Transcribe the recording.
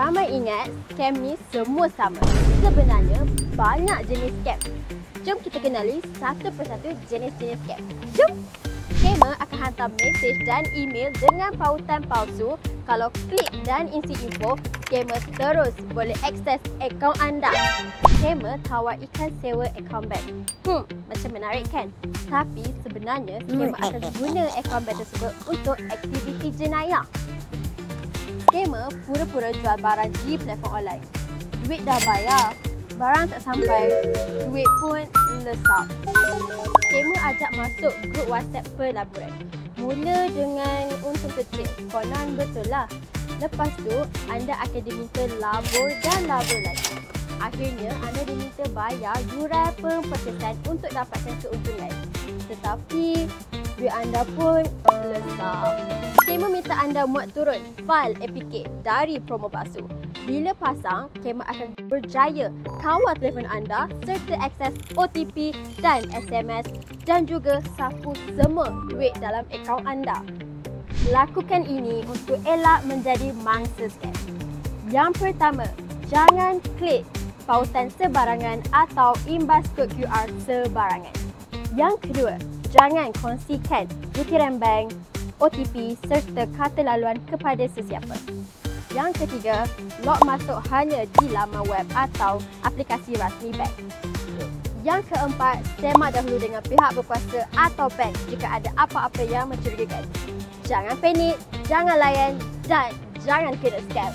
Ramai ingat scam ni semua sama. Sebenarnya banyak jenis scam. Jom kita kenali satu persatu jenis-jenis scam. Jom! Scammer akan hantar mesej dan email dengan pautan palsu. Kalau klik dan isi info, scammer terus boleh akses akaun anda. Scammer tawar ikan sewa akaun bank. Macam menarik kan? Tapi sebenarnya scammer akan guna akaun bank tersebut untuk aktiviti jenayah. Scammer pura-pura jual barang di platform online. Duit dah bayar, barang tak sampai, duit pun lesap. Scammer ajak masuk grup WhatsApp pelaburan. Mula dengan untung kecil, konon betul lah. Lepas tu, anda akan diminta labur dan labur lagi. Akhirnya, anda diminta bayar yuran persesan untuk dapatkan keuntungan. Tetapi, duit anda pun lesap. Scammer minta anda muat turun file APK dari promo palsu. Bila pasang, scammer akan berjaya kawal telefon anda serta akses OTP dan SMS dan juga sapu semua duit dalam akaun anda. Lakukan ini untuk elak menjadi mangsa scam. Yang pertama, jangan klik pautan sebarangan atau imbas kod QR sebarangan. Yang kedua, jangan kongsikan butiran bank, OTP serta kata laluan kepada sesiapa. Yang ketiga, log masuk hanya di laman web atau aplikasi rasmi bank. Yang keempat, semak dahulu dengan pihak berkuasa atau bank jika ada apa-apa yang mencurigakan. Jangan panik, jangan layan dan jangan kena scam.